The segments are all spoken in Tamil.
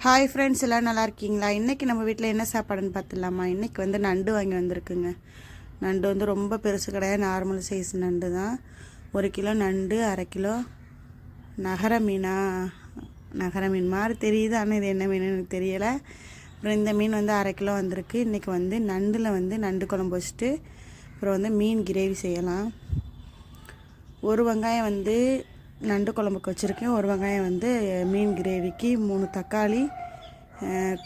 ஹாய் ஃப்ரெண்ட்ஸ், எல்லாம் நல்லா இருக்கீங்களா? இன்றைக்கி நம்ம வீட்டில் என்ன சாப்பாடுன்னு பார்த்துடலாமா? இன்றைக்கி வந்து நண்டு வாங்கி வந்திருக்குங்க. நண்டு வந்து ரொம்ப பெருசு கிடையாது, நார்மல் சைஸ் நண்டு தான். 1 கிலோ நண்டு, 1/2 கிலோ நகர மீனா, நகர மீன் மாதிரி தெரியுது, ஆனால் இது என்ன மீன் எனக்கு தெரியலை. அப்புறம் இந்த மீன் வந்து 1/2 கிலோ வந்திருக்கு. இன்றைக்கி வந்து நண்டில் வந்து நண்டு குழம்பு வச்சுட்டு அப்புறம் வந்து மீன் கிரேவி செய்யலாம். ஒரு வெங்காயம் வந்து நண்டு குழம்புக்கு வச்சுருக்கேன், ஒரு வெங்காயம் வந்து மீன் கிரேவிக்கு, 3 தக்காளி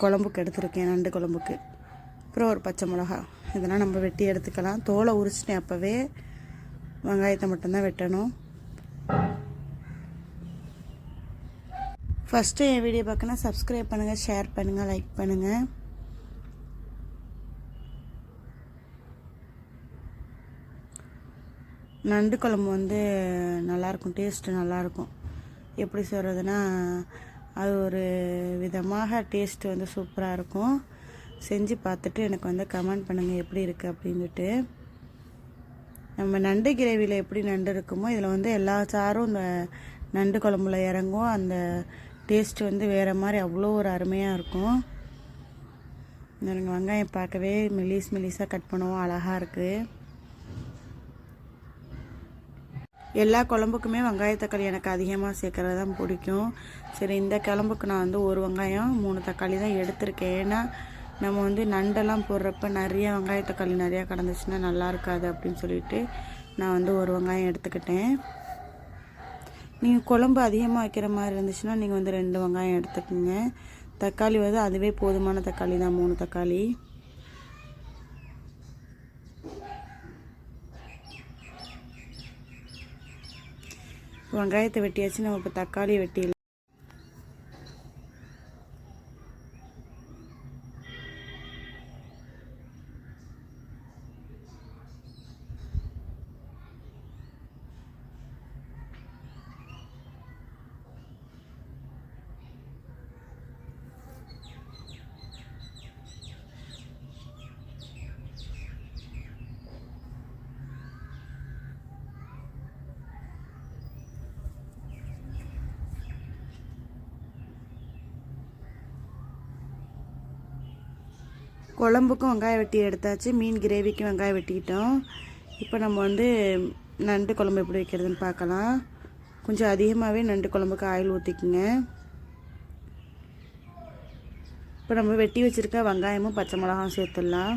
குழம்புக்கு எடுத்துருக்கேன், நண்டு குழம்புக்கு. அப்புறம் ஒரு பச்சை மிளகா, இதெல்லாம் நம்ம வெட்டி எடுத்துக்கலாம். தோலை உரிச்சிட்டேன், அப்போவே வெங்காயத்தை மட்டும்தான் வெட்டணும். ஃபஸ்ட்டு என் வீடியோ பார்க்கணும், சப்ஸ்கிரைப் பண்ணுங்கள், ஷேர் பண்ணுங்கள், லைக் பண்ணுங்கள். நண்டு குழம்பு வந்து நல்லாயிருக்கும், டேஸ்ட்டு நல்லாயிருக்கும். எப்படி சொல்கிறதுனா, அது ஒரு விதமாக டேஸ்ட்டு வந்து சூப்பராக இருக்கும். செஞ்சு பார்த்துட்டு எனக்கு வந்து கமெண்ட் பண்ணுங்கள் எப்படி இருக்குது அப்படின்ட்டு. நம்ம நண்டு கிரேவியில் எப்படி நண்டு இருக்குமோ இதில் வந்து எல்லா சாரும் இந்த நண்டு குழம்புல இறங்கும். அந்த டேஸ்ட்டு வந்து வேறு மாதிரி அவ்வளோ ஒரு அருமையாக இருக்கும். வெங்காயம் பார்க்கவே மெலிசாக கட் பண்ணுவோம், அழகாக இருக்குது. எல்லா குழம்புக்குமே வெங்காய தக்காளி எனக்கு அதிகமாக சேர்க்குறது தான் பிடிக்கும். சரி, இந்த குழம்புக்கு நான் வந்து ஒரு வெங்காயம் 3 தக்காளி தான் எடுத்திருக்கேன். ஏன்னா நம்ம வந்து நண்டெல்லாம் போடுறப்ப நிறைய வெங்காய தக்காளி நிறையா கிடந்துச்சுன்னா நல்லா இருக்காது அப்படின்னு சொல்லிட்டு நான் வந்து ஒரு வெங்காயம் எடுத்துக்கிட்டேன். நீங்கள் குழம்பு அதிகமாக வைக்கிற மாதிரி இருந்துச்சுன்னா நீங்கள் வந்து 2 வெங்காயம் எடுத்துக்கோங்க. தக்காளி வந்து அதுவே போதுமான தக்காளி தான், 3 தக்காளி. வெங்காயத்தை வெட்டியாச்சு, நம்ம இப்போ தக்காளி வெட்டிடலாம். குழம்புக்கும் வெங்காயம் வெட்டி எடுத்தாச்சு, மீன் கிரேவிக்கும் வெங்காயம் வெட்டிக்கிட்டோம். இப்போ நம்ம வந்து நண்டு குழம்பு எப்படி வைக்கிறதுன்னு பார்க்கலாம். கொஞ்சம் அதிகமாகவே நண்டு குழம்புக்கு ஆயில் ஊற்றிக்குங்க. இப்போ நம்ம வெட்டி வச்சுருக்க வெங்காயமும் பச்சை மிளகாவும் சேர்த்துடலாம்.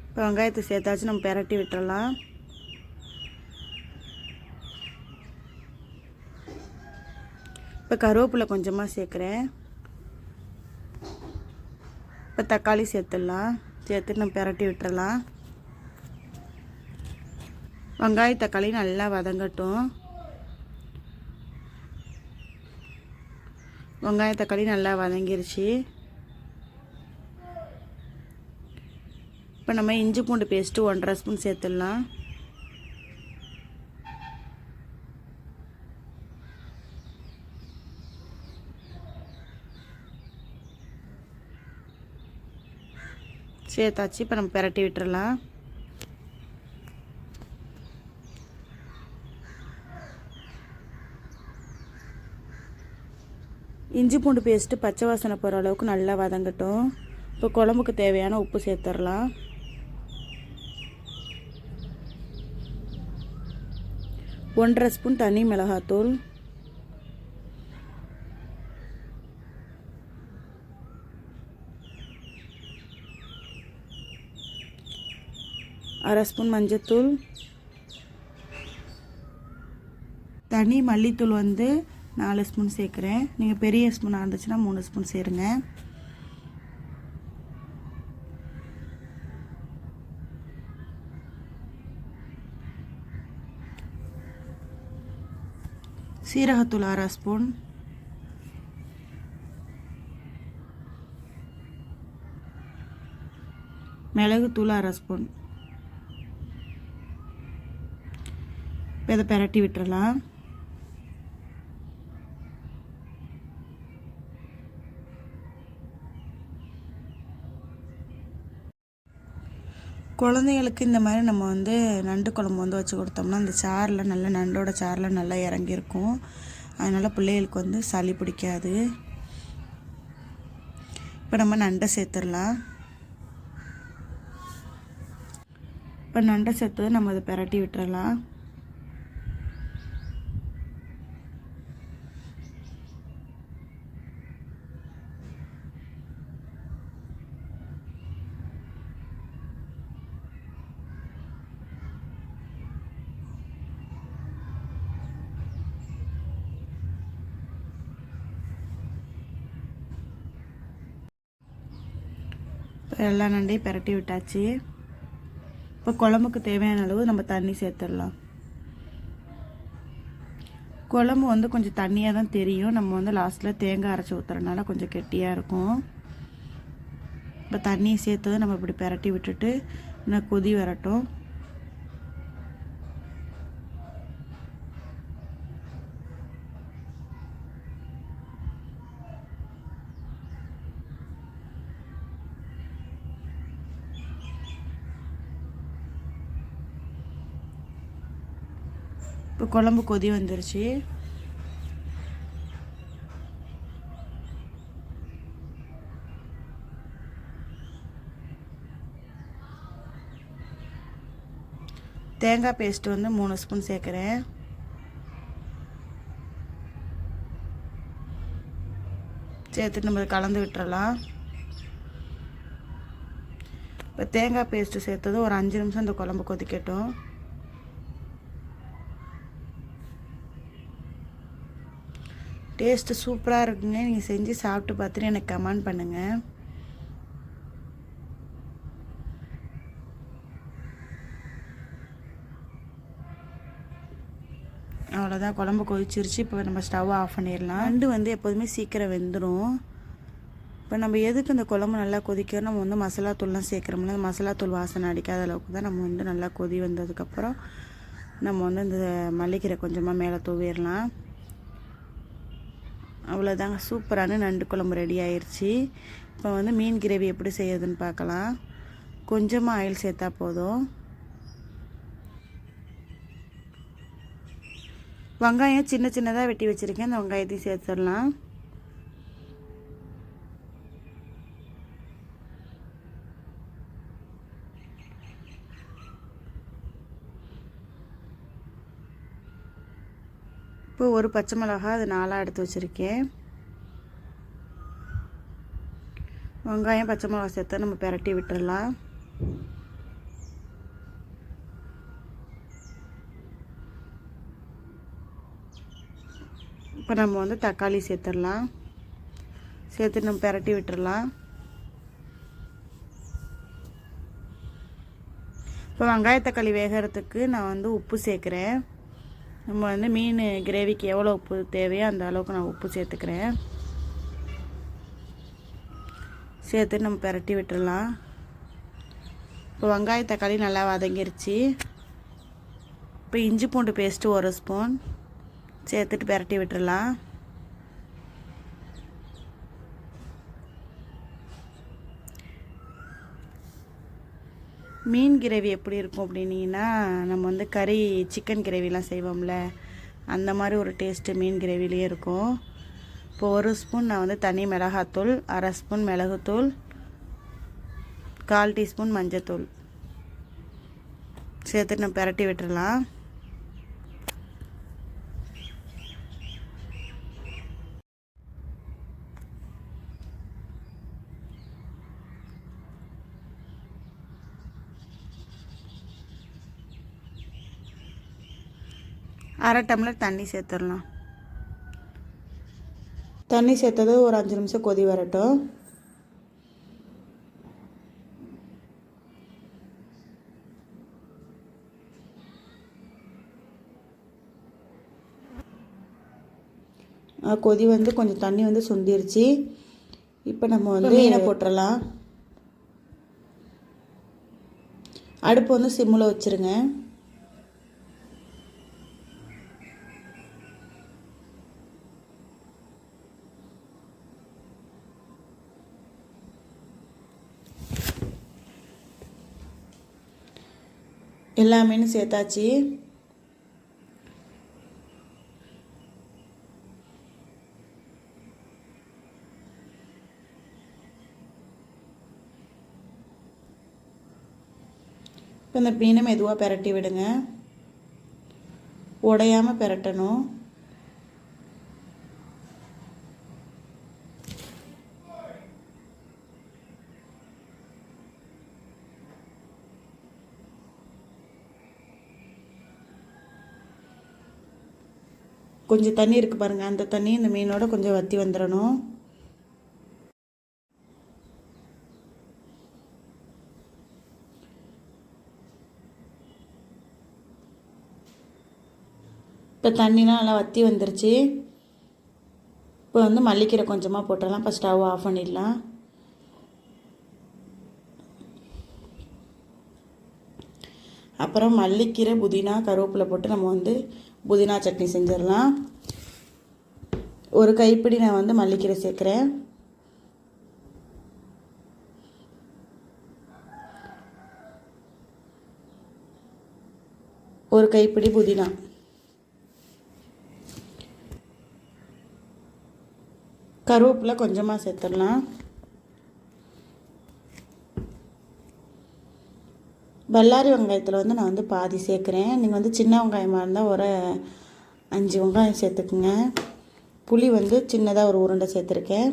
இப்போ வெங்காயத்தை சேர்த்தாச்சு, நம்ம பெரட்டி விட்டுறலாம். இப்போ கருவேப்பிலை கொஞ்சமாக சேர்க்குறேன். இப்போ தக்காளி சேர்த்துடலாம். சேர்த்துட்டு நம்ம பெரட்டி விட்டுறலாம். வெங்காய தக்காளி நல்லா வதங்கட்டும். வெங்காய தக்காளி நல்லா வதங்கிருச்சு. இப்போ நம்ம இஞ்சி பூண்டு பேஸ்ட்டு 1.5 ஸ்பூன் சேர்த்துடலாம். சேர்த்தாச்சு, இப்போ நம்ம பெரட்டி விட்டுறலாம். இஞ்சி பூண்டு பேஸ்ட்டு பச்சை வாசனை போகிற அளவுக்கு நல்லா வதங்கட்டும். இப்போ குழம்புக்கு தேவையான உப்பு சேர்த்துடலாம். 1.5 ஸ்பூன் தனி மிளகாத்தூள், அரை ஸ்பூன் மஞ்சத்தூள், தனி மல்லித்தூள் வந்து 4 ஸ்பூன் சேர்க்குறேன். நீங்கள் பெரிய ஸ்பூனாக இருந்துச்சுன்னா 3 ஸ்பூன் சேருங்க. சீரகத்தூள் 1/2 ஸ்பூன், மிளகுத்தூள் 1/2 ஸ்பூன். இதை பெரட்டி விட்டுறலாம். குழந்தைங்களுக்கு இந்த மாதிரி நம்ம வந்து நண்டு குழம்பு வந்து வச்சு கொடுத்தோம்னா அந்த சாறில் நல்லா நண்டோட சாறில் நல்லா இறங்கியிருக்கும். அதனால் பிள்ளைகளுக்கு வந்து சளி பிடிக்காது. இப்போ நம்ம நண்டை சேர்த்துடலாம். இப்போ நண்டை சேர்த்து நம்ம அதை பிரட்டி விட்டுறலாம். எல்லா நண்டையும் பிரட்டி விட்டாச்சு. இப்போ குழம்புக்கு தேவையான அளவு நம்ம தண்ணி சேர்த்துடலாம். குழம்பு வந்து கொஞ்சம் தண்ணியாக தான் தெரியும். நம்ம வந்து லாஸ்ட்டில் தேங்காய் அரைச்சி ஊற்றுறதுனால கொஞ்சம் கெட்டியாக இருக்கும். இப்போ தண்ணியை சேர்த்தது நம்ம இப்படி பிரட்டி விட்டுட்டு இன்னும் கொதி வரட்டும். இப்போ குழம்பு கொதி வந்துருச்சு. தேங்காய் பேஸ்ட்டு வந்து 3 ஸ்பூன் சேர்க்குறேன். சேர்த்துட்டு நம்ம கலந்து விட்டுறலாம். இப்போ தேங்காய் பேஸ்ட்டு சேர்த்தது ஒரு 5 நிமிஷம் இந்த குழம்பு கொதிக்கட்டும். டேஸ்ட்டு சூப்பராக இருக்குங்க. நீங்கள் செஞ்சு சாப்பிட்டு பார்த்துட்டு எனக்கு கமெண்ட் பண்ணுங்கள். அவ்வளோதான், குழம்பு கொதிச்சிருச்சு. இப்போ நம்ம ஸ்டவ் ஆஃப் பண்ணிடலாம். நண்டு வந்து எப்போதுமே சீக்கிரம் வெந்துடும். இப்போ நம்ம எதுக்கு இந்த குழம்பு நல்லா கொதிக்கிறோம், நம்ம வந்து மசாலாத்தூள்லாம் சேர்க்குறோம்ல, மசாலாத்தூள் வாசனை அடிக்காத அளவுக்கு தான் நம்ம வந்து நல்லா கொதி வந்ததுக்கப்புறம் நம்ம வந்து இந்த மல்லிக்கீரை கொஞ்சமாக மேலே தூவிடலாம். அவ்வளோதாங்க, சூப்பரான நண்டு குழம்பு ரெடி ஆயிடுச்சு. இப்போ வந்து மீன் கிரேவி எப்படி செய்யறதுன்னு பார்க்கலாம். கொஞ்சமாக ஆயில் சேர்த்தா போதும். வெங்காயம் சின்ன சின்னதாக வெட்டி வச்சுருக்கேன். அந்த வெங்காயத்தையும் சேர்த்துடலாம். இப்போ ஒரு பச்சை மிளகாய் அது 4 எடுத்து வச்சுருக்கேன். வெங்காயம் பச்சை மிளகாய் சேர்த்து நம்ம பிரட்டி விட்டுடலாம். இப்போ நம்ம வந்து தக்காளி சேர்த்துடலாம். சேர்த்து நம்ம பிரட்டி விட்டுடலாம். இப்போ வெங்காய தக்காளி வேகிறதுக்கு நான் வந்து உப்பு சேர்க்குறேன். நம்ம வந்து மீன் கிரேவிக்கு எவ்வளோ உப்பு தேவையோ அந்த அளவுக்கு நான் உப்பு சேர்த்துக்கிறேன். சேர்த்து நம்ம பிரட்டி விட்டுடலாம். இப்போ வெங்காய தக்காளி நல்லா வதங்கிருச்சு. இப்போ இஞ்சி பூண்டு பேஸ்ட்டு 1 ஸ்பூன் சேர்த்துட்டு பிரட்டி விட்டுடலாம். மீன் கிரேவி எப்படி இருக்கும் அப்படின்னீங்கன்னா, நம்ம வந்து கறி சிக்கன் கிரேவிலாம் செய்வோம்ல, அந்த மாதிரி ஒரு டேஸ்ட்டு மீன் கிரேவிலேயே இருக்கும். இப்போ 1 ஸ்பூன் நான் வந்து தனி மிளகாத்தூள், 1/2 ஸ்பூன் மிளகுத்தூள், 1/4 டீஸ்பூன் மஞ்சத்தூள் சேர்த்துட்டு நம்ம பிரட்டி விட்டுடலாம். அரை டம்ளர் தண்ணி சேர்த்துடலாம். தண்ணி சேர்த்தது ஒரு 5 நிமிஷம் கொதி வரட்டும். கொதி வந்து கொஞ்சம் தண்ணி வந்து சுண்டிருச்சு. இப்போ நம்ம வந்து மீனை போட்டுடலாம். அடுப்பு வந்து சிம்மில் வச்சுருங்க. எல்லா மீனும் சேர்த்தாச்சு. இப்போ இந்த மீனை மெதுவாக பெரட்டி விடுங்க, உடையாமல் பெரட்டணும். கொஞ்சம் தண்ணி இருக்குது பாருங்கள், அந்த தண்ணி இந்த மீனோட கொஞ்சம் வற்றி வந்துடணும். இப்போ தண்ணிலாம் நல்லா வற்றி வந்துருச்சு. இப்போ வந்து மல்லிக்கீரை கொஞ்சமாக போட்டுடலாம். இப்போ ஸ்டவ் ஆஃப் பண்ணிடலாம். அப்புறம் மல்லிக்கீரை, புதினா, கருவேப்பிலை போட்டு நம்ம வந்து புதினா சட்னி செஞ்சிடலாம். ஒரு கைப்பிடி நான் வந்து மல்லிக்கீரை சேர்க்குறேன். ஒரு கைப்பிடி புதினா, கருவேப்பிலை கொஞ்சமாக சேர்த்துடலாம். பல்லாரி வெங்காயத்தில் வந்து நான் வந்து பாதி சேர்க்குறேன். நீங்கள் வந்து சின்ன வெங்காயமாக இருந்தால் ஒரு 5 வெங்காயம் சேர்த்துக்குங்க. புளி வந்து சின்னதாக ஒரு உருண்டை சேர்த்துருக்கேன்.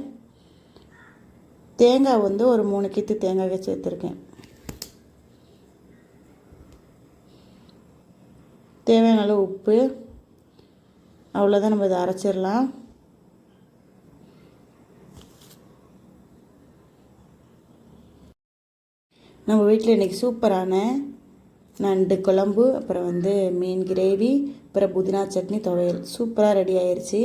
தேங்காய் வந்து ஒரு 3 கித்து தேங்காயை சேர்த்துருக்கேன். தேவையான அளவு உப்பு. அவ்வளோதான், நம்ம இதை அரைச்சிடலாம். நம்ம வீட்டில் இன்றைக்கி சூப்பரான நண்டு குழம்பு, அப்புறம் வந்து மீன் கிரேவி, அப்புறம் புதினா சட்னி, துவையல் சூப்பராக ரெடி ஆயிடுச்சு.